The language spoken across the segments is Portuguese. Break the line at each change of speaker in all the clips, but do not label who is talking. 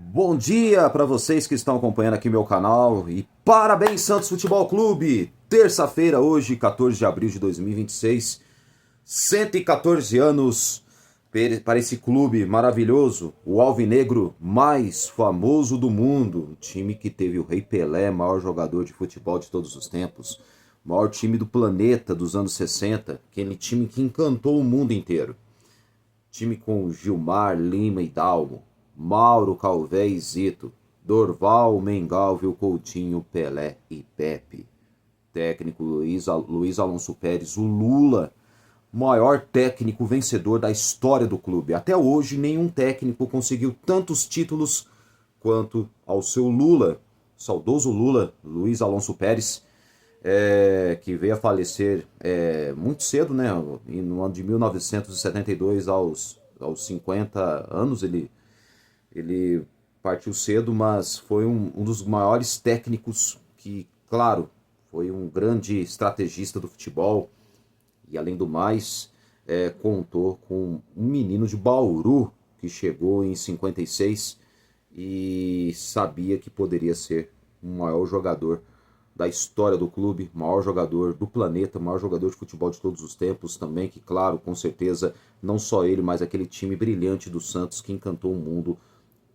Bom dia para vocês que estão acompanhando aqui meu canal e parabéns Santos Futebol Clube! Terça-feira, hoje, 14 de abril de 2026, 114 anos para esse clube maravilhoso, o alvinegro mais famoso do mundo, o time que teve o Rei Pelé, maior jogador de futebol de todos os tempos, maior time do planeta dos anos 60, aquele time que encantou o mundo inteiro. Time com Gilmar, Lima e Dalmo, Mauro, Calvé e Zito, Dorval, Mengalvio, Coutinho, Pelé e Pepe. Técnico Luiz Alonso Pérez, o Lula, maior técnico vencedor da história do clube. Até hoje, nenhum técnico conseguiu tantos títulos quanto ao seu Lula, saudoso Lula, Luiz Alonso Pérez, que veio a falecer muito cedo, né? No ano de 1972, aos 50 anos, ele partiu cedo, mas foi um dos maiores técnicos que, claro, foi um grande estrategista do futebol e, além do mais, contou com um menino de Bauru que chegou em 56 e sabia que poderia ser o maior jogador da história do clube, maior jogador do planeta, maior jogador de futebol de todos os tempos também, que claro, com certeza, não só ele, mas aquele time brilhante do Santos que encantou o mundo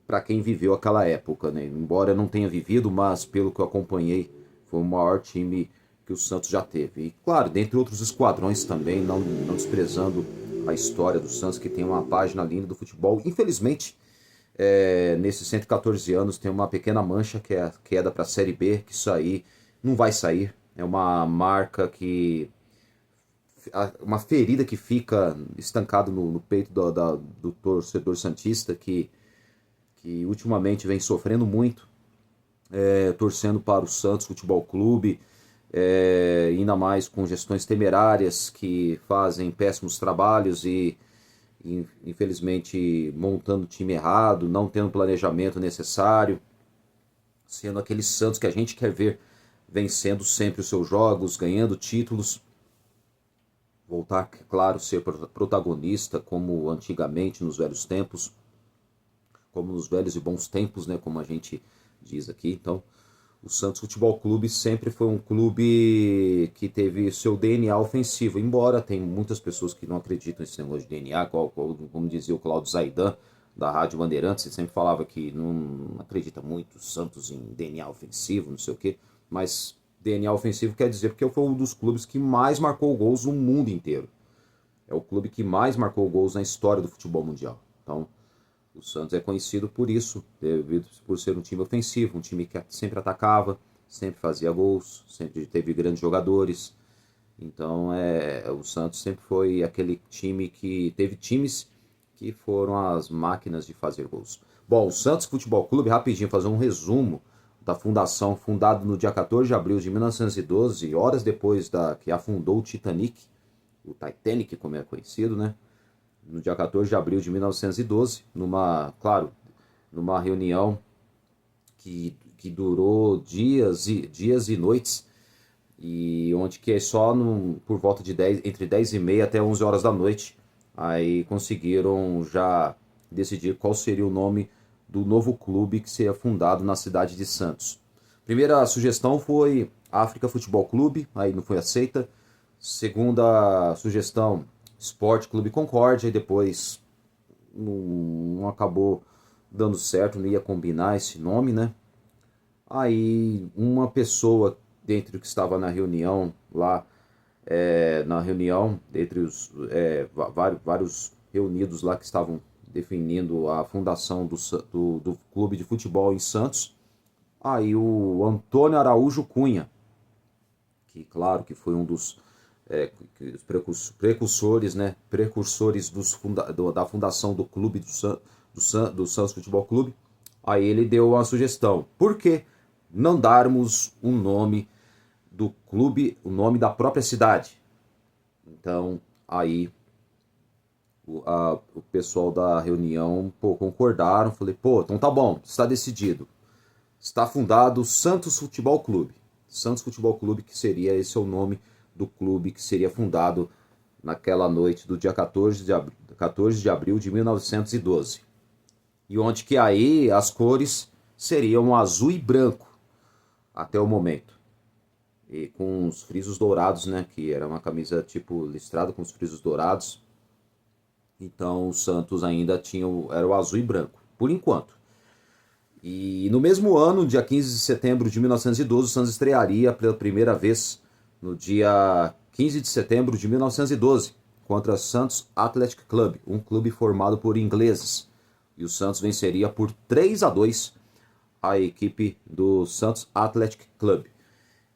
para quem viveu aquela época, né? Embora eu não tenha vivido, mas pelo que eu acompanhei, foi o maior time que o Santos já teve. E claro, dentre outros esquadrões também, não desprezando a história do Santos, que tem uma página linda do futebol. Infelizmente, nesses 114 anos tem uma pequena mancha que é a queda para a Série B, que isso aí não vai sair. É uma marca que. Uma ferida que fica estancada no peito do torcedor santista que ultimamente vem sofrendo muito, torcendo para o Santos Futebol Clube, ainda mais com gestões temerárias que fazem péssimos trabalhos e infelizmente montando time errado, não tendo o planejamento necessário, sendo aquele Santos que a gente quer ver vencendo sempre os seus jogos, ganhando títulos, voltar, claro, ser protagonista como antigamente nos velhos tempos, como nos velhos e bons tempos, né, como a gente diz aqui. Então, o Santos Futebol Clube sempre foi um clube que teve seu DNA ofensivo, embora tem muitas pessoas que não acreditam nesse negócio de DNA, como dizia o Cláudio Zaidan, da Rádio Bandeirantes, ele sempre falava que não acredita muito o Santos em DNA ofensivo, não sei o quê, mas DNA ofensivo quer dizer porque foi um dos clubes que mais marcou gols no mundo inteiro. É o clube que mais marcou gols na história do futebol mundial. Então, o Santos é conhecido por isso, por ser um time ofensivo, um time que sempre atacava, sempre fazia gols, sempre teve grandes jogadores. Então, o Santos sempre foi aquele time que teve times que foram as máquinas de fazer gols. Bom, o Santos Futebol Clube, rapidinho, fazer um resumo da fundação, fundado no dia 14 de abril de 1912, horas depois que afundou o Titanic, como é conhecido, né? No dia 14 de abril de 1912, numa reunião que durou dias e noites, e onde que é só por volta de entre 10 e meia até 11 horas da noite, aí conseguiram já decidir qual seria o nome do novo clube que seria fundado na cidade de Santos. Primeira sugestão foi África Futebol Clube, aí não foi aceita. Segunda sugestão, Esporte Clube Concórdia, e depois não acabou dando certo, não ia combinar esse nome, né? Aí uma pessoa dentre os que estava na reunião lá, dentre os vários reunidos lá que estavam definindo a fundação do clube de futebol em Santos, aí o Antônio Araújo Cunha, que claro que foi um dos precursores, né, da fundação do clube do Santos Futebol Clube. Aí ele deu uma sugestão: por que não darmos um nome do clube, o nome da própria cidade? Então aí o pessoal da reunião concordaram. Falei, então tá bom, está decidido, está fundado o Santos Futebol Clube. Santos Futebol Clube, que seria esse é o nome do clube que seria fundado naquela noite do dia 14 de abril de 1912. e onde que aí as cores seriam azul e branco até o momento. E com os frisos dourados, né? Que era uma camisa tipo listrada com os frisos dourados. Então o Santos ainda era o azul e branco, por enquanto. E no mesmo ano, dia 15 de setembro de 1912, o Santos estrearia pela primeira vez no dia 15 de setembro de 1912 contra o Santos Athletic Club, um clube formado por ingleses. E o Santos venceria por 3-2 a equipe do Santos Athletic Club.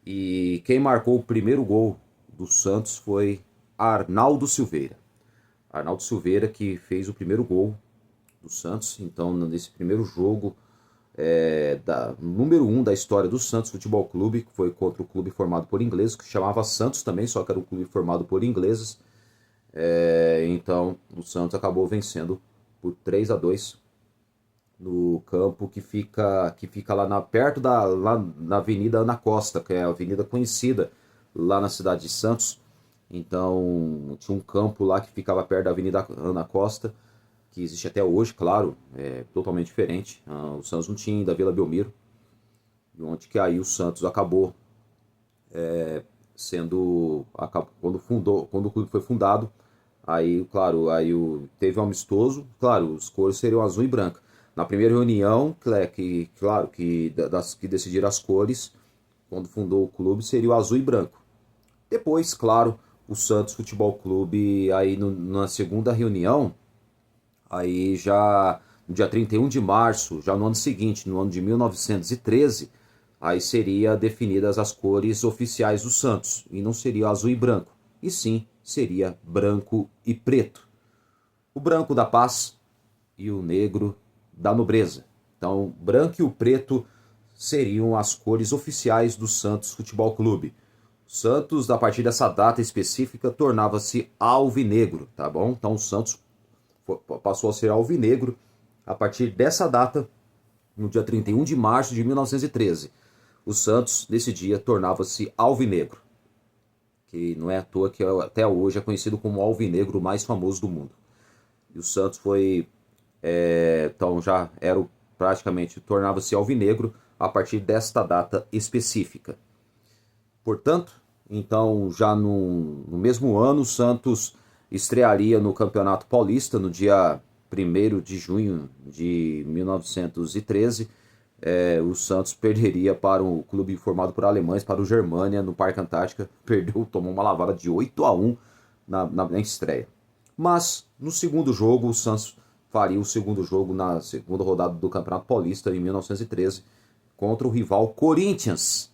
E quem marcou o primeiro gol do Santos foi Arnaldo Silveira. Arnaldo Silveira que fez o primeiro gol do Santos. Então, nesse primeiro jogo, número 1 da história do Santos Futebol Clube, que foi contra o clube formado por ingleses, que chamava Santos também, só que era um clube formado por ingleses. Então, o Santos acabou vencendo por 3-2 no campo que fica lá perto lá na Avenida Ana Costa, que é a avenida conhecida lá na cidade de Santos. Então tinha um campo lá que ficava perto da Avenida Ana Costa, que existe até hoje, claro, é totalmente diferente. O Santos não tinha ainda a Vila Belmiro, onde que aí o Santos acabou quando o clube foi fundado. Aí, claro, teve um amistoso, claro, os cores seriam azul e branca. Na primeira reunião, que decidiram as cores, quando fundou o clube, seria o azul e branco. Depois, claro, o Santos Futebol Clube, aí na segunda reunião, aí já no dia 31 de março, já no ano seguinte, no ano de 1913, aí seria definidas as cores oficiais do Santos, e não seria azul e branco, e sim seria branco e preto. O branco da paz e o negro da nobreza. Então, o branco e o preto seriam as cores oficiais do Santos Futebol Clube. O Santos, a partir dessa data específica, tornava-se alvinegro, tá bom? Então, o Santos passou a ser alvinegro a partir dessa data, no dia 31 de março de 1913. O Santos, nesse dia, tornava-se alvinegro, que não é à toa que até hoje é conhecido como o alvinegro mais famoso do mundo. E o Santos então já era praticamente, tornava-se alvinegro a partir desta data específica. Portanto, então já no mesmo ano, o Santos estrearia no Campeonato Paulista no dia 1º de junho de 1913. O Santos perderia para o clube formado por alemães, para o Germânia, no Parque Antártica. Tomou uma lavada de 8-1 na estreia. Mas no segundo jogo, o Santos faria o segundo jogo na segunda rodada do Campeonato Paulista em 1913 contra o rival Corinthians.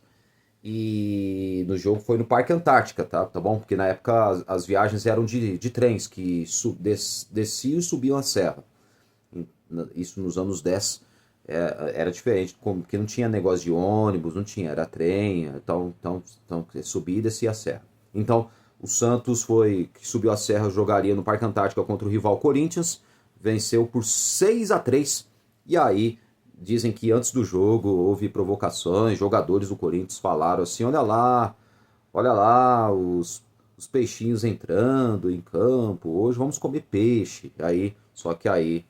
E no jogo foi no Parque Antártica, tá bom? Porque na época as viagens eram de trens que desciam e subiam a serra. Isso nos anos 10 era diferente, porque não tinha negócio de ônibus, não tinha, era trem, então subia e descia a serra. Então o Santos que subiu a serra, jogaria no Parque Antártica contra o rival Corinthians, venceu por 6-3, e aí dizem que antes do jogo houve provocações, jogadores do Corinthians falaram assim, olha lá, os peixinhos entrando em campo, hoje vamos comer peixe. Só que aí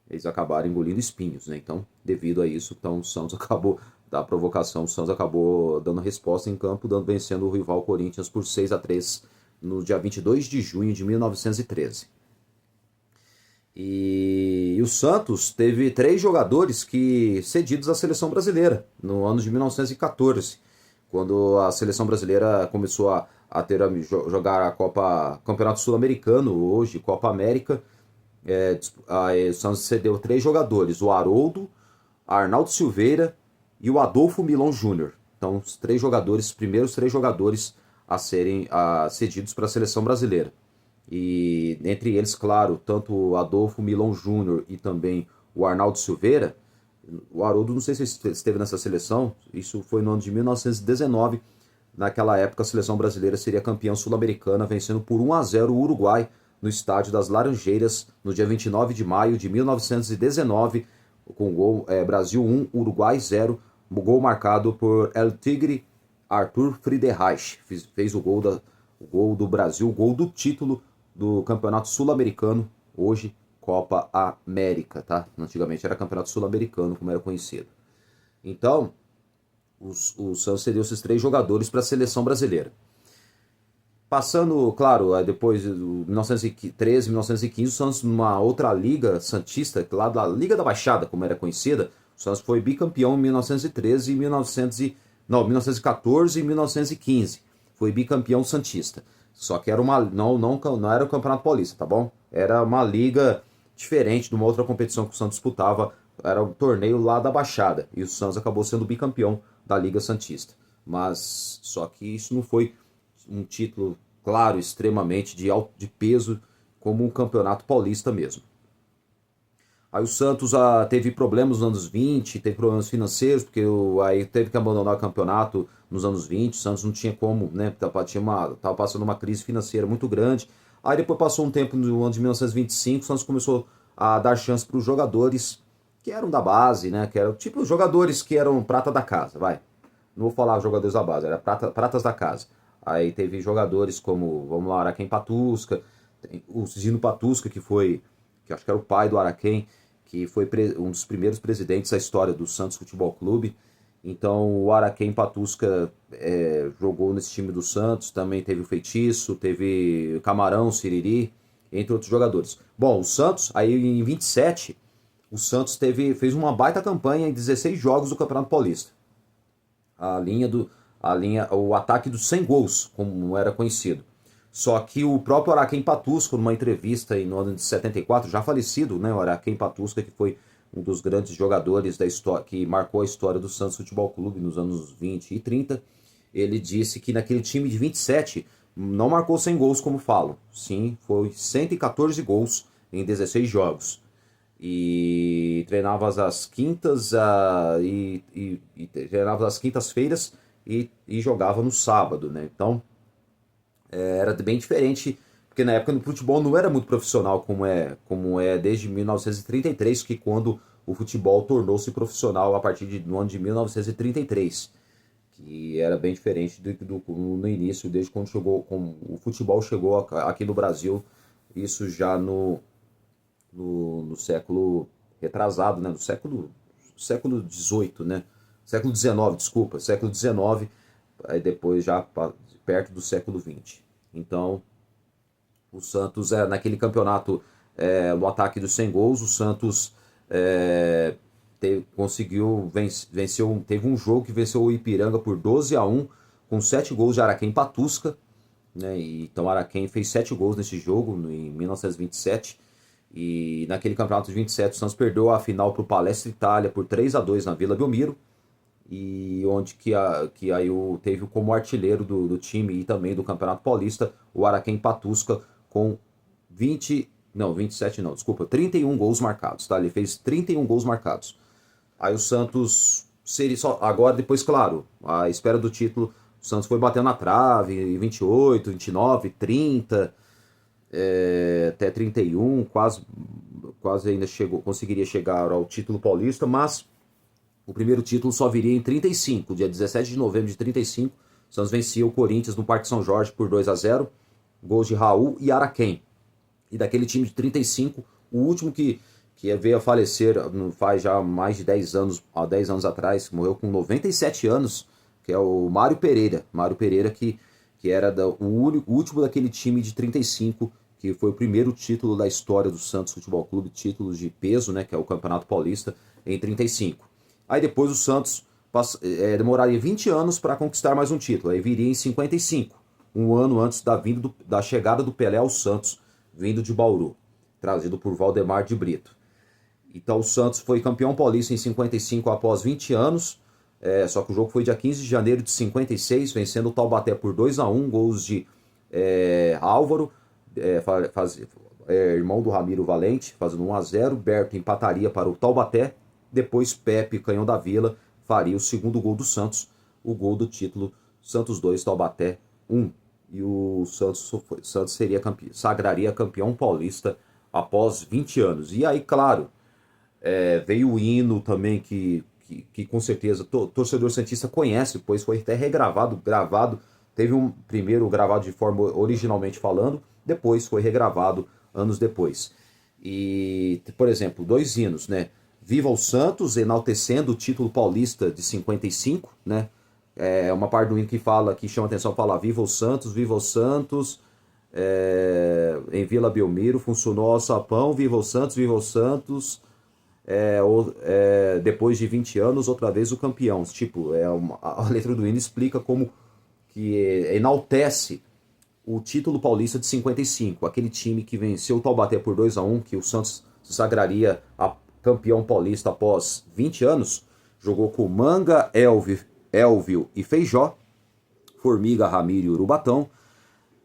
eles acabaram engolindo espinhos, né? Então, devido a isso, então, o Santos acabou, da provocação, o Santos acabou dando resposta em campo, vencendo o rival Corinthians por 6-3 no dia 22 de junho de 1913. E o Santos teve 3 jogadores cedidos à seleção brasileira no ano de 1914, quando a seleção brasileira começou a jogar Campeonato Sul-Americano, hoje Copa América. O Santos cedeu 3 jogadores, o Haroldo, Arnaldo Silveira e o Adolfo Milon Júnior. Então, os primeiros 3 jogadores a serem cedidos para a seleção brasileira. E entre eles, claro, tanto o Adolfo Milon Júnior e também o Arnaldo Silveira. O Haroldo, não sei se esteve nessa seleção, isso foi no ano de 1919. Naquela época, a seleção brasileira seria campeã sul-americana, vencendo por 1-0 o Uruguai no Estádio das Laranjeiras, no dia 29 de maio de 1919, com o gol Brasil 1, Uruguai 0, o gol marcado por El Tigre Arthur Friedreich. Fez o gol do Brasil, o gol do título do Campeonato Sul-Americano, hoje Copa América, tá? Antigamente era Campeonato Sul-Americano, como era conhecido. Então, o Santos cedeu esses 3 jogadores para a seleção brasileira. Passando, claro, depois de 1913, 1915, o Santos numa outra liga santista, lá da Liga da Baixada, como era conhecida, o Santos foi bicampeão em 1913 e 1914 e 1915. Foi bicampeão santista. Só que era não era o Campeonato Paulista, tá bom? Era uma liga diferente de uma outra competição que o Santos disputava, era o torneio lá da Baixada. E o Santos acabou sendo bicampeão da Liga Santista. Mas só que isso não foi um título, claro, extremamente de peso, como um campeonato paulista mesmo. Aí o Santos teve problemas nos anos 20, teve problemas financeiros, porque aí teve que abandonar o campeonato nos anos 20, o Santos não tinha como, né, tava passando uma crise financeira muito grande. Aí depois passou um tempo, no ano de 1925, o Santos começou a dar chance para os jogadores que eram da base, né, que eram tipo jogadores que eram prata da casa, vai. Não vou falar jogadores da base, era pratas da casa. Aí teve jogadores como, vamos lá, Araquém Patusca, o Zino Patusca, que acho que era o pai do Araquém, que foi um dos primeiros presidentes da história do Santos Futebol Clube. Então o Araquém Patusca jogou nesse time do Santos, também teve o Feitiço, teve o Camarão, Siriri, entre outros jogadores. Bom, o Santos, aí em 27, o Santos fez uma baita campanha em 16 jogos do Campeonato Paulista. O ataque dos 100 gols, como era conhecido. Só que o próprio Araquém Patusca, numa entrevista no ano de 74, já falecido, né, o Araquém Patusca, que foi um dos grandes jogadores da história, que marcou a história do Santos Futebol Clube nos anos 20 e 30, ele disse que naquele time de 27 não marcou 100 gols, como falo. Sim, foi 114 gols em 16 jogos. E treinava às quintas treinava às quintas-feiras e jogava no sábado, né? Então era bem diferente, porque na época no futebol não era muito profissional como é desde 1933, que quando o futebol tornou-se profissional a partir do ano de 1933, que era bem diferente no início, desde quando o futebol chegou aqui no Brasil, isso já no século retrasado, né? No século XVIII, né? Século XIX, desculpa, século XIX, aí depois já perto do século XX. Então, o Santos, naquele campeonato, no ataque dos 100 gols, o Santos conseguiu teve um jogo que venceu o Ipiranga por 12-1, com 7 gols de Araquém Patusca, né? Então, Araquém fez 7 gols nesse jogo, em 1927. E naquele campeonato de 27, o Santos perdeu a final para o Palestra Itália por 3-2 na Vila Belmiro, e onde que aí teve como artilheiro do time e também do Campeonato Paulista o Araquém Patusca com 31 gols marcados, tá? Ele fez 31 gols marcados. Aí o Santos seria só agora, depois, claro, a espera do título, o Santos foi batendo na trave em 28, 29, 30, até 31, quase ainda conseguiria chegar ao título paulista, mas o primeiro título só viria em 35, dia 17 de novembro de 35, o Santos vencia o Corinthians no Parque São Jorge por 2-0, gols de Raul e Araquém. E daquele time de 35, o último que veio a falecer faz já mais de 10 anos, há 10 anos atrás, morreu com 97 anos, que é o Mário Pereira. Mário Pereira que era o último daquele time de 35, que foi o primeiro título da história do Santos Futebol Clube, títulos de peso, né, que é o Campeonato Paulista, em 35. Aí depois o Santos demoraria 20 anos para conquistar mais um título, aí viria em 55, um ano antes da chegada do Pelé ao Santos, vindo de Bauru, trazido por Valdemar de Brito. Então o Santos foi campeão paulista em 55 após 20 anos, só que o jogo foi dia 15 de janeiro de 56, vencendo o Taubaté por 2-1, gols de Álvaro, irmão do Ramiro Valente, fazendo 1-0, Berto empataria para o Taubaté, depois Pepe, canhão da Vila, faria o segundo gol do Santos, o gol do título, Santos 2, Taubaté 1. E o Santos sagraria campeão paulista após 20 anos. E aí, claro, veio o hino também que com certeza torcedor santista conhece, pois foi até gravado. Teve um primeiro gravado de forma originalmente falando, depois foi regravado anos depois. E, por exemplo, dois hinos, né? Viva o Santos, enaltecendo o título paulista de 55, né? É uma parte do hino que fala, que chama atenção, fala Viva o Santos, em Vila Belmiro, funcionou ao sapão, Viva o Santos, depois de 20 anos, outra vez o campeão. Tipo, a letra do hino explica como que enaltece o título paulista de 55, aquele time que venceu o Taubaté por 2-1, que o Santos se sagraria a campeão paulista após 20 anos, jogou com Manga, Elvio e Feijó, Formiga, Ramiro e Urubatão,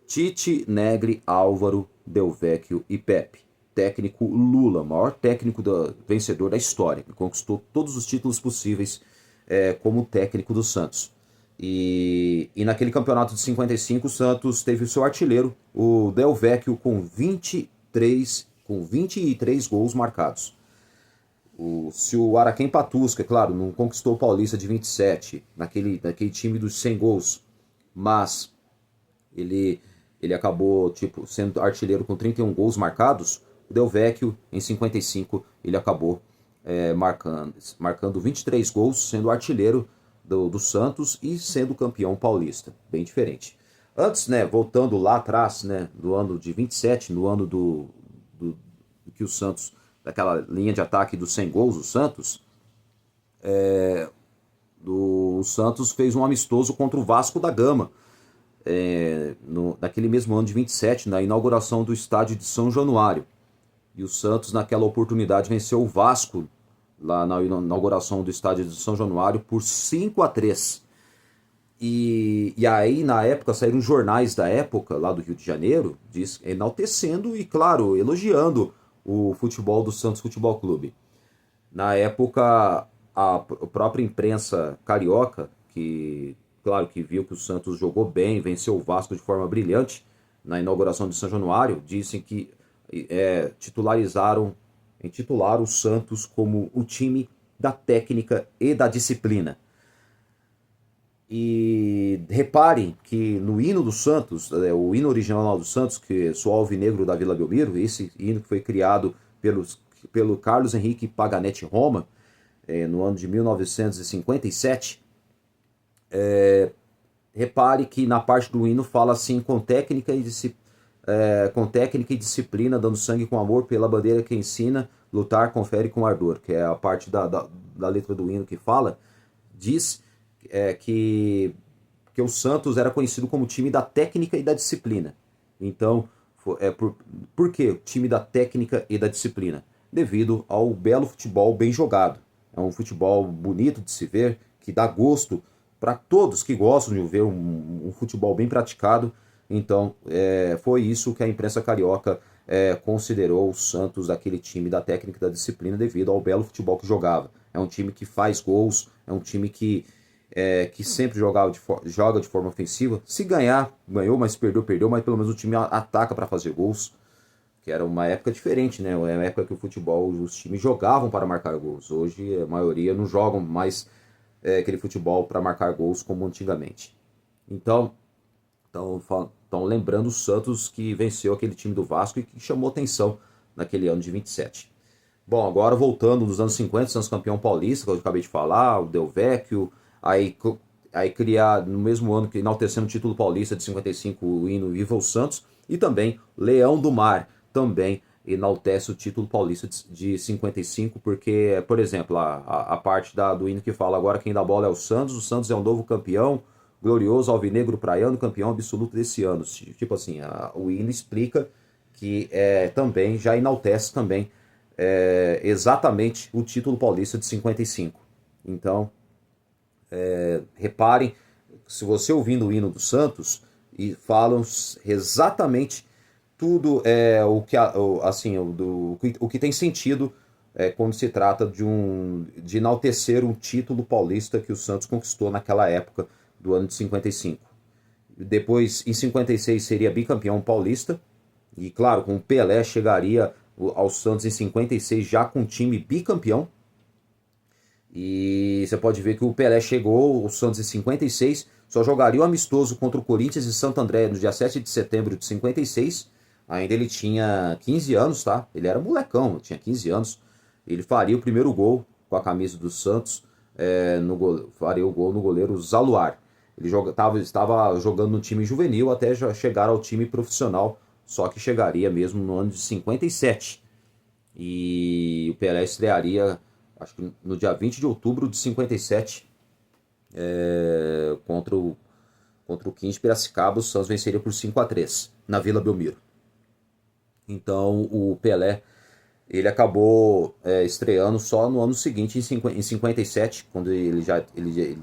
Tite, Negri, Álvaro, Delvecchio e Pepe. Técnico Lula, maior técnico vencedor da história, que conquistou todos os títulos possíveis como técnico do Santos. E naquele campeonato de 55, o Santos teve o seu artilheiro, o Delvecchio, com 23 gols marcados. Se o Araquém Patusca, claro, não conquistou o Paulista de 27, naquele time dos 100 gols, mas ele acabou sendo artilheiro com 31 gols marcados, o Delvecchio, em 55, ele acabou marcando 23 gols, sendo artilheiro do Santos e sendo campeão paulista. Bem diferente. Antes, né, voltando lá atrás, né, do ano de 27, no ano do que o Santos, daquela linha de ataque dos 100 gols, o Santos, o Santos fez um amistoso contra o Vasco da Gama, naquele mesmo ano de 27, na inauguração do estádio de São Januário. E o Santos, naquela oportunidade, venceu o Vasco lá na inauguração do estádio de São Januário por 5-3. E aí, na época, saíram jornais da época, lá do Rio de Janeiro, enaltecendo e, claro, elogiando o futebol do Santos Futebol Clube. Na época, a própria imprensa carioca, que, claro, que viu que o Santos jogou bem, venceu o Vasco de forma brilhante na inauguração de São Januário, dizem que intitularam o Santos como o time da técnica e da disciplina. E reparem que no hino do Santos, o hino original do Santos, que sou alvinegro da Vila Belmiro, esse hino que foi criado pelo Carlos Henrique Paganetti Roma, no ano de 1957, repare que na parte do hino fala assim, com técnica e disciplina, dando sangue com amor pela bandeira que ensina, lutar confere com ardor, que é a parte da letra do hino que fala, diz que o Santos era conhecido como time da técnica e da disciplina. Então, por que o time da técnica e da disciplina? Devido ao belo futebol bem jogado. É um futebol bonito de se ver, que dá gosto para todos que gostam de ver um futebol bem praticado. Então, foi isso que a imprensa carioca considerou o Santos daquele time da técnica e da disciplina devido ao belo futebol que jogava. É um time que faz gols, é um time que sempre joga de forma ofensiva. Se ganhar, ganhou, mas perdeu, mas pelo menos o time ataca para fazer gols. Que era uma época diferente, né? Uma época que o futebol, os times jogavam para marcar gols. Hoje a maioria não jogam mais aquele futebol para marcar gols como antigamente. Então lembrando o Santos que venceu aquele time do Vasco e que chamou atenção naquele ano de 27. Bom, agora voltando nos anos 50, Santos campeão paulista, que eu acabei de falar, o Delvecchio, aí criar no mesmo ano que enaltecendo o título paulista de 55, o hino Viva o Santos, e também Leão do Mar, também enaltece o título paulista de 55, porque, por exemplo, a parte do hino que fala agora quem dá bola é o Santos é um novo campeão, glorioso alvinegro praiano, campeão absoluto desse ano. Tipo assim, o hino explica que também já enaltece também exatamente o título paulista de 55. Então, reparem, se você ouvindo o hino do Santos, e falam exatamente tudo o que tem sentido quando se trata de enaltecer um título paulista que o Santos conquistou naquela época do ano de 55. Depois, em 56, seria bicampeão paulista, e claro, com o Pelé chegaria ao Santos em 56 já com um time bicampeão. E você pode ver que o Pelé chegou ao Santos em 56, só jogaria o amistoso contra o Corinthians e Santo André no dia 7 de setembro de 56, ainda ele tinha 15 anos, tá? Ele era molecão, tinha 15 anos. Ele faria o primeiro gol com a camisa do Santos, faria o gol no goleiro Zaluar. Ele estava jogando no time juvenil até chegar ao time profissional, só que chegaria mesmo no ano de 57. E o Pelé estrearia, acho que no dia 20 de outubro de 57, contra o 15 de Piracicaba. O Santos venceria por 5-3 na Vila Belmiro. Então o Pelé ele acabou estreando só no ano seguinte, em 57, quando ele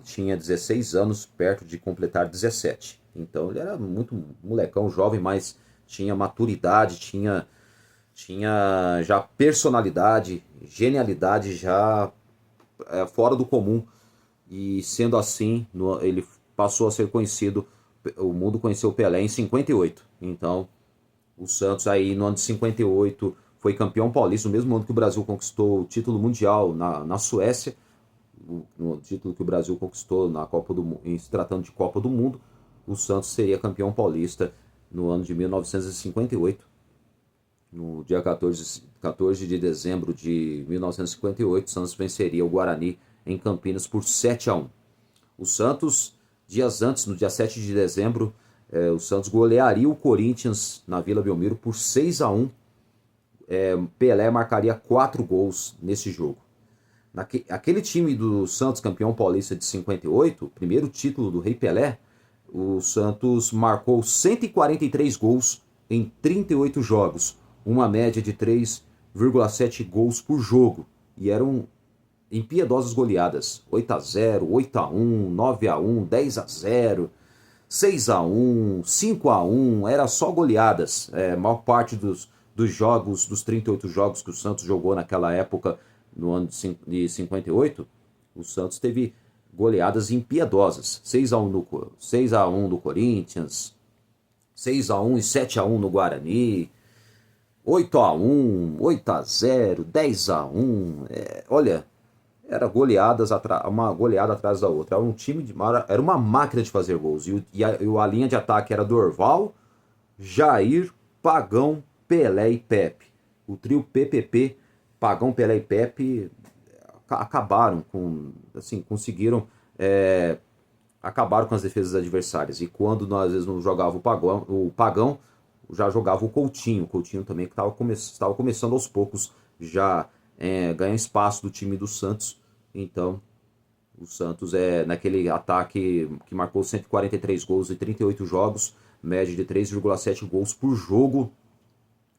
tinha 16 anos, perto de completar 17. Então ele era muito molecão, jovem, mas tinha maturidade, tinha já personalidade, genialidade já fora do comum. E sendo assim, ele passou a ser conhecido, o mundo conheceu o Pelé em 58. Então o Santos aí no ano de 58 foi campeão paulista, no mesmo ano que o Brasil conquistou o título mundial na Suécia, no título que o Brasil conquistou na Copa do Mundo, se tratando de Copa do Mundo. O Santos seria campeão paulista no ano de 1958. No dia 14 de dezembro de 1958, o Santos venceria o Guarani em Campinas por 7-1. O Santos, dias antes, no dia 7 de dezembro, o Santos golearia o Corinthians na Vila Belmiro por 6-1. Pelé marcaria 4 gols nesse jogo. Aquele time do Santos, campeão paulista de 58, primeiro título do Rei Pelé, o Santos marcou 143 gols em 38 jogos, uma média de 3,7 gols por jogo, e eram impiedosas goleadas: 8-0, 8-1, 9-1, 10-0, 6-1, 5-1, era só goleadas. A maior parte dos jogos, dos 38 jogos que o Santos jogou naquela época, no ano de 58, o Santos teve goleadas impiedosas: 6-1 no Corinthians, 6-1 e 7-1 no Guarani, 8-1, 8-0, 10-1. Olha, era uma goleada atrás da outra. Era um time era uma máquina de fazer gols. E a linha de ataque era Dorval, Jair, Pagão, Pelé e Pepe. O trio PPP, Pagão, Pelé e Pepe, acabaram conseguiram acabar com as defesas adversárias. E quando às vezes não jogava o Pagão, já jogava o Coutinho. O Coutinho também que estava começando aos poucos já ganhar espaço do time do Santos. Então o Santos naquele ataque que marcou 143 gols em 38 jogos, média de 3,7 gols por jogo.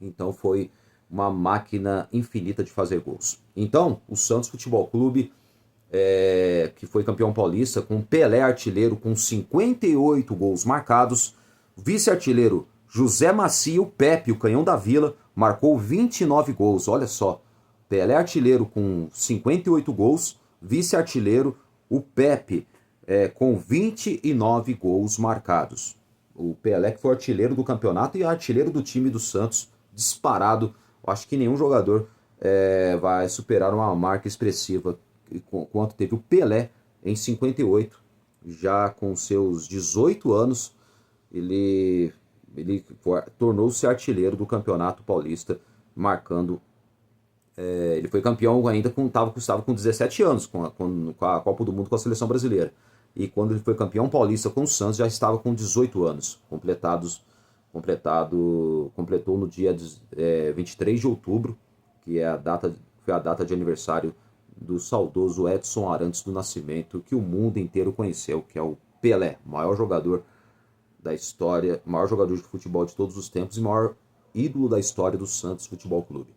Então foi uma máquina infinita de fazer gols. Então o Santos Futebol Clube, que foi campeão paulista, com Pelé artilheiro com 58 gols marcados, vice-artilheiro José Macio Pepe, o canhão da Vila, marcou 29 gols. Olha só, Pelé artilheiro com 58 gols, vice-artilheiro o Pepe com 29 gols marcados. O Pelé que foi artilheiro do campeonato e artilheiro do time do Santos, disparado. Acho que nenhum jogador vai superar uma marca expressiva quanto teve o Pelé em 58. Já com seus 18 anos, ele tornou-se artilheiro do Campeonato Paulista, marcando. Ele foi campeão ainda estava com 17 anos, com a Copa do Mundo com a seleção brasileira. E quando ele foi campeão paulista com o Santos, já estava com 18 anos, completou no dia 23 de outubro, que foi a data de aniversário do saudoso Edson Arantes do Nascimento, que o mundo inteiro conheceu, que é o Pelé, maior jogador da história, maior jogador de futebol de todos os tempos e maior ídolo da história do Santos Futebol Clube.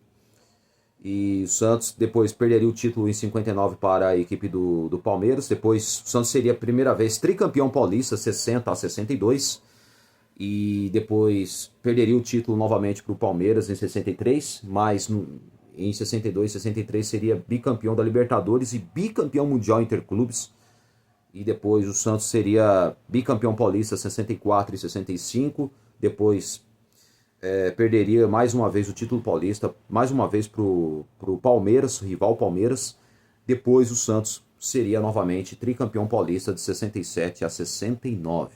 E o Santos depois perderia o título em 59 para a equipe do Palmeiras. Depois o Santos seria a primeira vez tricampeão paulista, 60-62. E depois perderia o título novamente para o Palmeiras em 63. Mas em 62 e 63 seria bicampeão da Libertadores e bicampeão mundial interclubes. E depois o Santos seria bicampeão paulista 64 e 65. Depois perderia mais uma vez o título paulista, mais uma vez para o Palmeiras, rival Palmeiras. Depois o Santos seria novamente tricampeão paulista de 67 a 69.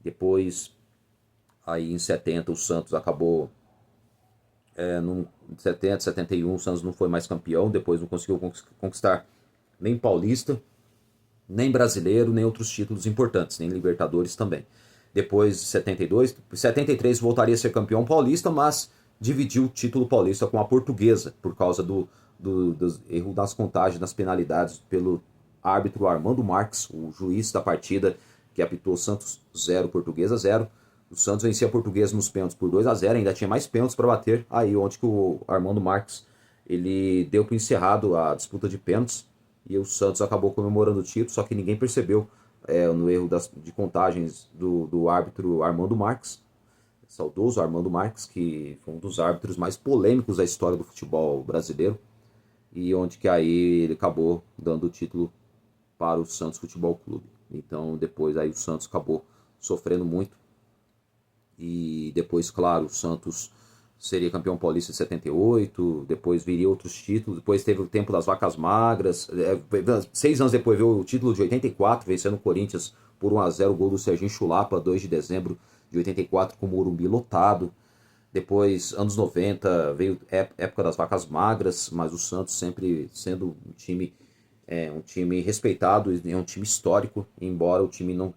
Depois Aí em 70 o Santos acabou, em 70, 71 o Santos não foi mais campeão, depois não conseguiu conquistar nem Paulista, nem Brasileiro, nem outros títulos importantes, nem Libertadores também. Depois de 72, 73 voltaria a ser campeão paulista, mas dividiu o título paulista com a Portuguesa, por causa do erro das contagens, das penalidades pelo árbitro Armando Marques, o juiz da partida que apitou Santos 0, Portuguesa 0. O Santos vencia a Portuguesa nos pênaltis por 2-0, ainda tinha mais pênaltis para bater, aí onde que o Armando Marques ele deu por encerrado a disputa de pênaltis, e o Santos acabou comemorando o título, só que ninguém percebeu no erro de contagens do árbitro Armando Marques, saudoso Armando Marques, que foi um dos árbitros mais polêmicos da história do futebol brasileiro, e onde que aí ele acabou dando o título para o Santos Futebol Clube. Então depois aí o Santos acabou sofrendo muito, e depois, claro, o Santos seria campeão paulista em 78, depois viria outros títulos, depois teve o tempo das vacas magras, 6 anos depois veio o título de 84, vencendo o Corinthians por 1-0, o gol do Serginho Chulapa, 2 de dezembro de 84, com o Morumbi lotado. Depois, anos 90, veio época das vacas magras, mas o Santos sempre sendo um time respeitado, é um time histórico, embora o time não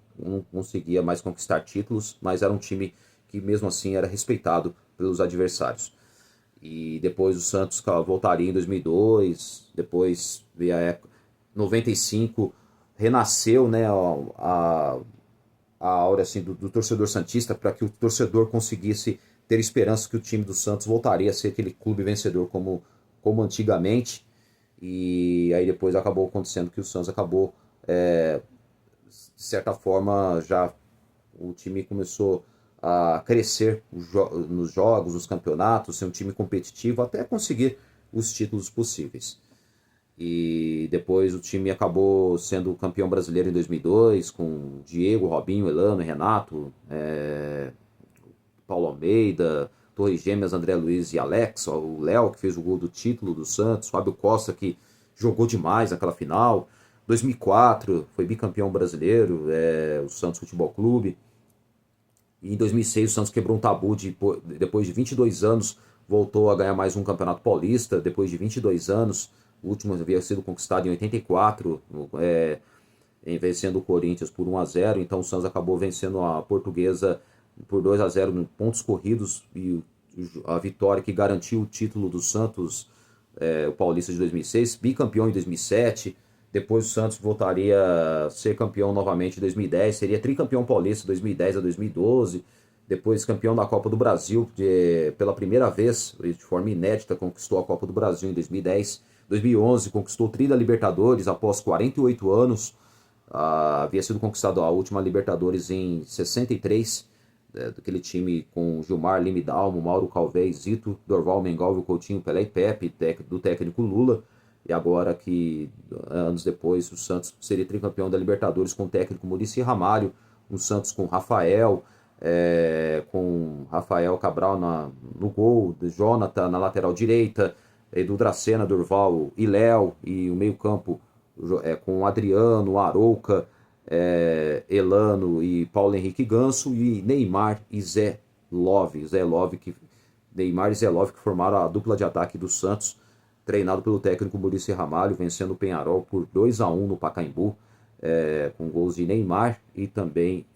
conseguia mais conquistar títulos, mas era um time que mesmo assim era respeitado pelos adversários. E depois o Santos voltaria em 2002, depois veio a época 95, renasceu, né, a aura assim, do torcedor santista, para que o torcedor conseguisse ter esperança que o time do Santos voltaria a ser aquele clube vencedor como antigamente. E aí depois acabou acontecendo que o Santos acabou, de certa forma, já o time começou a crescer nos jogos, nos campeonatos, ser um time competitivo, até conseguir os títulos possíveis. E depois o time acabou sendo campeão brasileiro em 2002, com Diego, Robinho, Elano, Renato, Paulo Almeida, Torres Gêmeas, André Luiz e Alex, o Léo que fez o gol do título do Santos, Fábio Costa que jogou demais naquela final. 2004 foi bicampeão brasileiro, o Santos Futebol Clube. E em 2006 o Santos quebrou um tabu depois de 22 anos, voltou a ganhar mais um Campeonato Paulista, depois de 22 anos. O último havia sido conquistado em 84, vencendo o Corinthians por 1-0. Então o Santos acabou vencendo a Portuguesa por 2-0 em pontos corridos, e a vitória que garantiu o título do Santos, o Paulista de 2006, bicampeão em 2007. Depois o Santos voltaria a ser campeão novamente em 2010, seria tricampeão paulista de 2010 a 2012, depois campeão da Copa do Brasil, pela primeira vez, de forma inédita, conquistou a Copa do Brasil em 2010. 2011 conquistou o Tri da Libertadores após 48 anos, havia sido conquistado a última Libertadores em 63, daquele time com Gilmar, Lima e Dalmo, Mauro Calvez, Zito, Dorval, Mengalvio, Coutinho, Pelé e Pepe, do técnico Lula. E agora que, anos depois, o Santos seria tricampeão da Libertadores com o técnico Muricy Ramalho, um Santos com Rafael Cabral no gol, Jonathan na lateral direita, Edu Dracena, Durval e Léo, e o meio campo com Adriano, Arouca, Elano e Paulo Henrique Ganso, e Neymar e Zé Love, Neymar e Zé Love, que formaram a dupla de ataque do Santos, treinado pelo técnico Muricy Ramalho, vencendo o Peñarol por 2-1 no Pacaembu, com gols de Neymar, e também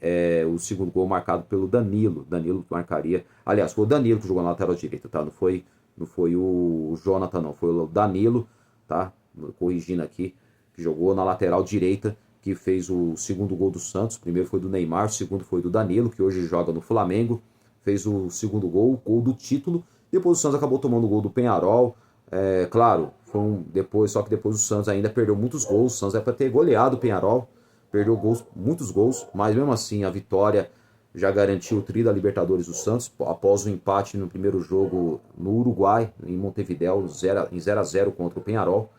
o segundo gol marcado pelo Danilo. Danilo marcaria, aliás, foi o Danilo que jogou na lateral direita, tá? Não foi o Jonathan, não, foi o Danilo, tá? Corrigindo aqui, que jogou na lateral direita, que fez o segundo gol do Santos. O primeiro foi do Neymar, o segundo foi do Danilo, que hoje joga no Flamengo, fez o segundo gol, o gol do título. Depois o Santos acabou tomando o gol do Peñarol. Claro, só que depois o Santos ainda perdeu muitos gols. O Santos é para ter goleado o Peñarol, perdeu muitos gols, mas mesmo assim a vitória já garantiu o tri da Libertadores do Santos, após o empate no primeiro jogo no Uruguai, em Montevidéu, em 0-0 contra o Peñarol.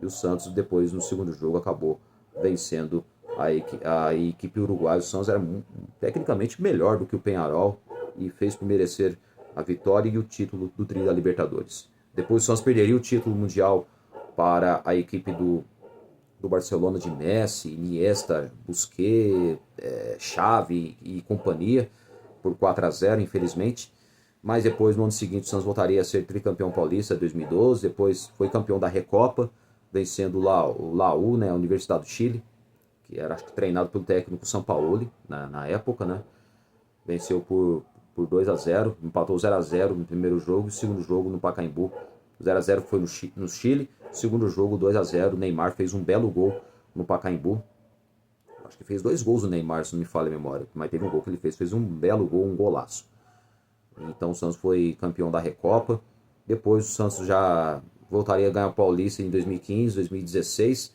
E o Santos depois, no segundo jogo, acabou vencendo a equipe uruguaia. O Santos era tecnicamente melhor do que o Peñarol e fez por merecer a vitória e o título do tri da Libertadores. Depois o Santos perderia o título mundial para a equipe do Barcelona de Messi, Iniesta, Busquets, Xavi e companhia. por 4-0, infelizmente. Mas depois, no ano seguinte, o Santos voltaria a ser tricampeão paulista em 2012. Depois foi campeão da Recopa, vencendo o Laú, né, a Universidade do Chile, que era, acho que, treinado pelo técnico Sampaoli na época, né? Venceu por 2-0, empatou 0-0 no primeiro jogo, e o segundo jogo no Pacaembu. 0-0 foi no Chile, segundo jogo 2-0, o Neymar fez um belo gol no Pacaembu. Acho que fez 2 gols o Neymar, se não me falha a memória, mas teve um gol que ele fez um belo gol, um golaço. Então o Santos foi campeão da Recopa. Depois o Santos já voltaria a ganhar o Paulista em 2015, 2016.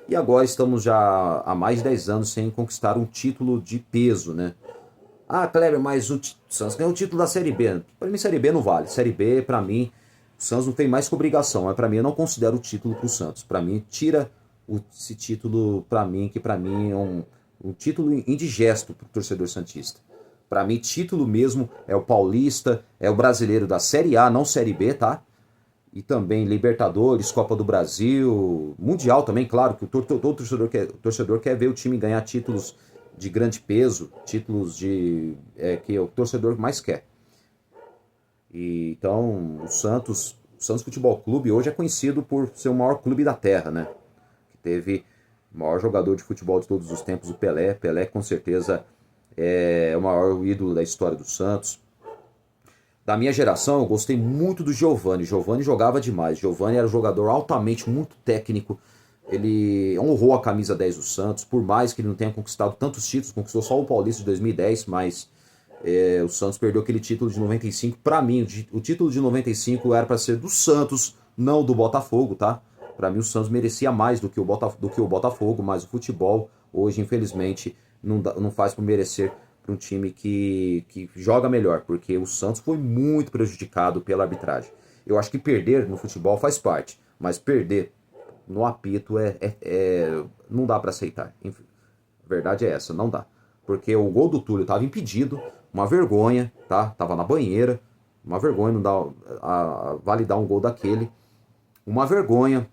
E agora estamos já há mais de 10 anos sem conquistar um título de peso, né? Ah, Kleber, mas o Santos ganhou o título da Série B. Para mim, Série B não vale. Série B, para mim, o Santos não tem mais que obrigação. Mas para mim, eu não considero o título pro Santos. Para mim, tira esse título, que para mim é um título indigesto pro torcedor santista. Para mim, título mesmo é o Paulista, é o Brasileiro da Série A, não Série B, tá? E também Libertadores, Copa do Brasil, Mundial também, claro, que todo torcedor quer ver o time ganhar títulos de grande peso, títulos que o torcedor mais quer. E, então, o Santos Futebol Clube hoje é conhecido por ser o maior clube da terra, né? Que teve o maior jogador de futebol de todos os tempos, o Pelé. Pelé, com certeza, é o maior ídolo da história do Santos. Da minha geração, eu gostei muito do Giovani. Giovani jogava demais. Giovani era um jogador altamente, muito técnico. Ele honrou a camisa 10 do Santos, por mais que ele não tenha conquistado tantos títulos, conquistou só o Paulista de 2010, mas o Santos perdeu aquele título de 95. Para mim, o título de 95 era para ser do Santos, não do Botafogo, tá? Para mim, o Santos merecia mais do que o Botafogo, mas o futebol, hoje, infelizmente, não faz por merecer para um time que joga melhor, porque o Santos foi muito prejudicado pela arbitragem. Eu acho que perder no futebol faz parte, mas perder no apito não dá para aceitar. A verdade é essa, não dá. Porque o gol do Túlio estava impedido, uma vergonha, tá? Tava na banheira, uma vergonha não dá validar um gol daquele. Uma vergonha.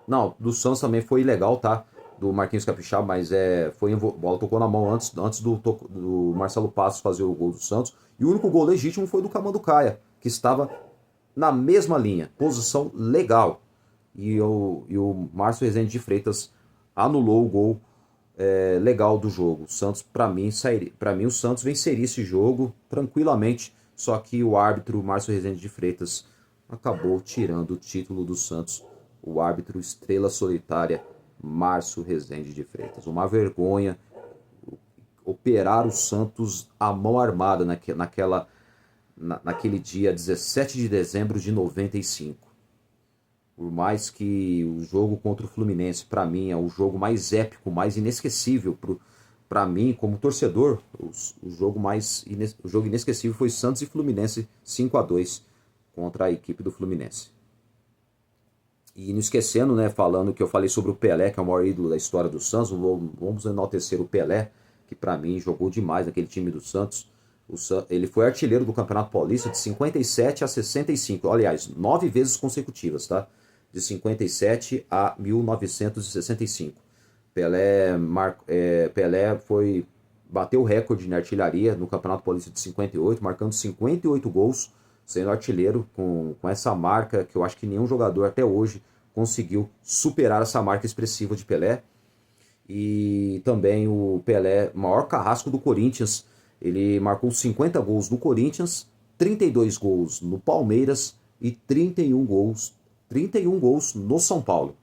Não, do Santos também foi ilegal, tá? Do Marquinhos Capixaba, mas a bola tocou na mão antes do Marcelo Passos fazer o gol do Santos. E o único gol legítimo foi do Camanducaia, que estava na mesma linha, posição legal. E o Márcio Rezende de Freitas anulou o gol legal do jogo. O Santos, para mim, o Santos venceria esse jogo tranquilamente, só que o árbitro Márcio Rezende de Freitas acabou tirando o título do Santos. O árbitro estrela solitária Márcio Rezende de Freitas. Uma vergonha operar o Santos à mão armada naquele dia 17 de dezembro de 95. Por mais que o jogo contra o Fluminense, para mim, é o jogo mais épico, mais inesquecível para mim, como torcedor, o jogo inesquecível foi Santos e Fluminense 5-2 contra a equipe do Fluminense. E não esquecendo, né, falando que eu falei sobre o Pelé, que é o maior ídolo da história do Santos, vamos enaltecer o Pelé, que para mim jogou demais naquele time do Santos. Ele foi artilheiro do Campeonato Paulista de 57 a 65, aliás, 9 vezes consecutivas, tá? De 57 a 1965. Pelé bateu o recorde na artilharia no Campeonato Paulista de 58, marcando 58 gols, sendo artilheiro com essa marca que eu acho que nenhum jogador até hoje conseguiu superar essa marca expressiva de Pelé. E também o Pelé, maior carrasco do Corinthians, ele marcou 50 gols no Corinthians, 32 gols no Palmeiras e 31 gols no São Paulo.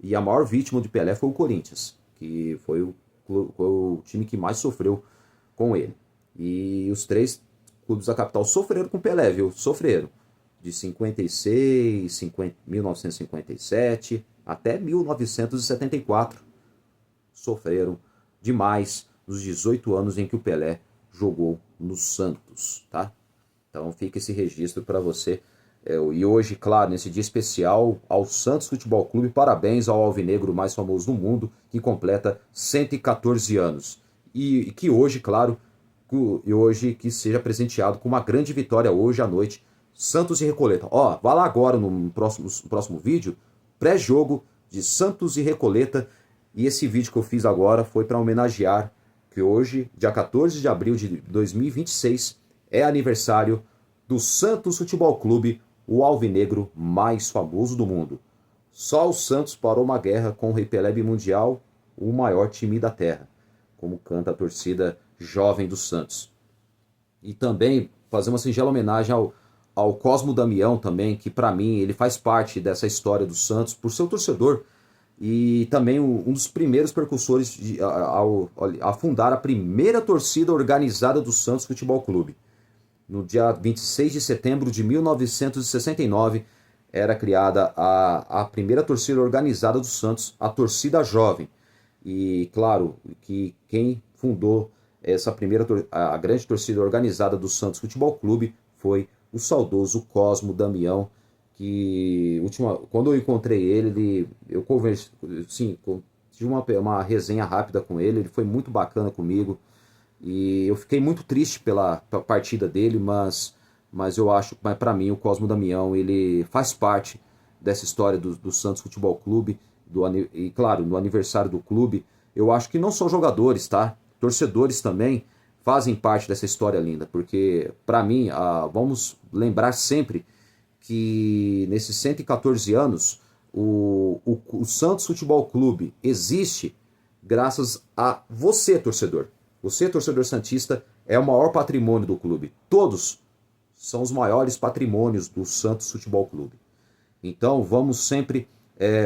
E a maior vítima de Pelé foi o Corinthians, que foi o time que mais sofreu com ele. E os 3 clubes da capital sofreram com Pelé, viu? Sofreram. De 1957 até 1974. Sofreram demais nos 18 anos em que o Pelé jogou no Santos, tá? Então fica esse registro para você. E hoje, claro, nesse dia especial, ao Santos Futebol Clube, parabéns ao alvinegro mais famoso do mundo, que completa 114 anos. E que hoje, claro, que seja presenteado com uma grande vitória hoje à noite, Santos e Recoleta. Ó, vá lá agora no próximo vídeo, pré-jogo de Santos e Recoleta, e esse vídeo que eu fiz agora foi para homenagear que hoje, dia 14 de abril de 2026, é aniversário do Santos Futebol Clube, o alvinegro mais famoso do mundo. Só o Santos parou uma guerra com o Rei Pelé Mundial, o maior time da terra, como canta a torcida jovem do Santos. E também fazer uma singela homenagem ao Cosmo Damião também, que para mim ele faz parte dessa história do Santos, por ser o torcedor e também um dos primeiros percussores a fundar a primeira torcida organizada do Santos Futebol Clube. No dia 26 de setembro de 1969, era criada a primeira torcida organizada do Santos, a Torcida Jovem. E claro, que quem fundou essa a grande torcida organizada do Santos Futebol Clube foi o saudoso Cosmo Damião, que quando eu encontrei ele, eu conversei, sim, tive uma resenha rápida com ele foi muito bacana comigo, e eu fiquei muito triste pela partida dele, mas eu acho, mas para mim o Cosmo Damião, ele faz parte dessa história do Santos Futebol Clube, e claro, no aniversário do clube. Eu acho que não só jogadores, tá? Torcedores também fazem parte dessa história linda, porque para mim, vamos lembrar sempre que nesses 114 anos o Santos Futebol Clube existe graças a você, torcedor. Você, torcedor santista, é o maior patrimônio do clube. Todos são os maiores patrimônios do Santos Futebol Clube. Então vamos sempre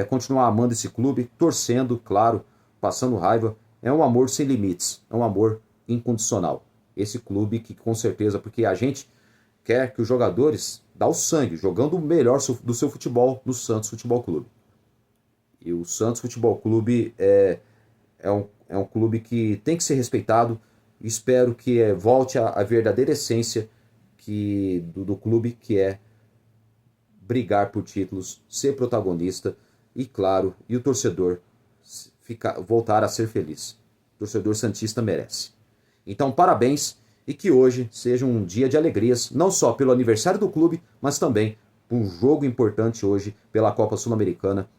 continuar amando esse clube, torcendo, claro, passando raiva. É um amor sem limites, é um amor incondicional. Esse clube que com certeza, porque a gente quer que os jogadores dá o sangue, jogando o melhor do seu futebol no Santos Futebol Clube. E o Santos Futebol Clube é um clube que tem que ser respeitado. Espero que volte a verdadeira essência do clube, que é brigar por títulos, ser protagonista e, claro, e o torcedor voltar a ser feliz. O torcedor santista merece. Então, parabéns, e que hoje seja um dia de alegrias, não só pelo aniversário do clube, mas também por um jogo importante hoje pela Copa Sul-Americana,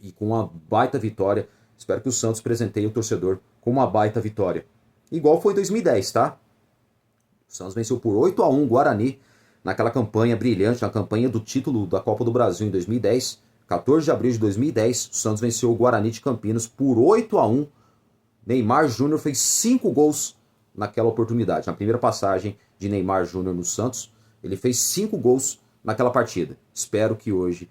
e com uma baita vitória. Espero que o Santos presenteie o torcedor com uma baita vitória. Igual foi em 2010, tá? O Santos venceu por 8-1 o Guarani, naquela campanha brilhante, na campanha do título da Copa do Brasil em 2010. 14 de abril de 2010, o Santos venceu o Guarani de Campinas por 8-1. Neymar Júnior fez 5 gols naquela oportunidade. Na primeira passagem de Neymar Júnior no Santos, ele fez 5 gols naquela partida. Espero que hoje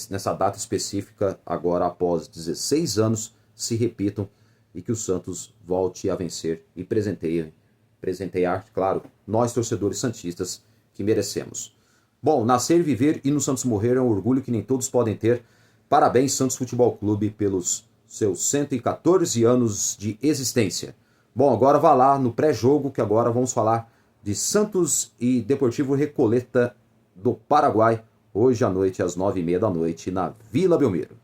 nessa data específica, agora após 16 anos, se repitam e que o Santos volte a vencer e presentear, claro, nós torcedores santistas que merecemos. Bom, nascer, viver e no Santos morrer é um orgulho que nem todos podem ter. Parabéns, Santos Futebol Clube, pelos seus 114 anos de existência. Bom, agora vá lá no pré-jogo, que agora vamos falar de Santos e Deportivo Recoleta do Paraguai, hoje à noite, às 9h30 da noite, na Vila Belmiro.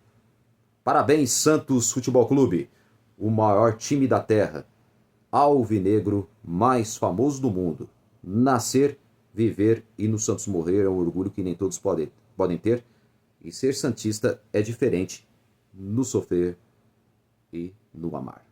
Parabéns, Santos Futebol Clube, o maior time da terra, alvinegro mais famoso do mundo. Nascer, viver e no Santos morrer é um orgulho que nem todos podem ter. E ser santista é diferente no sofrer e no amar.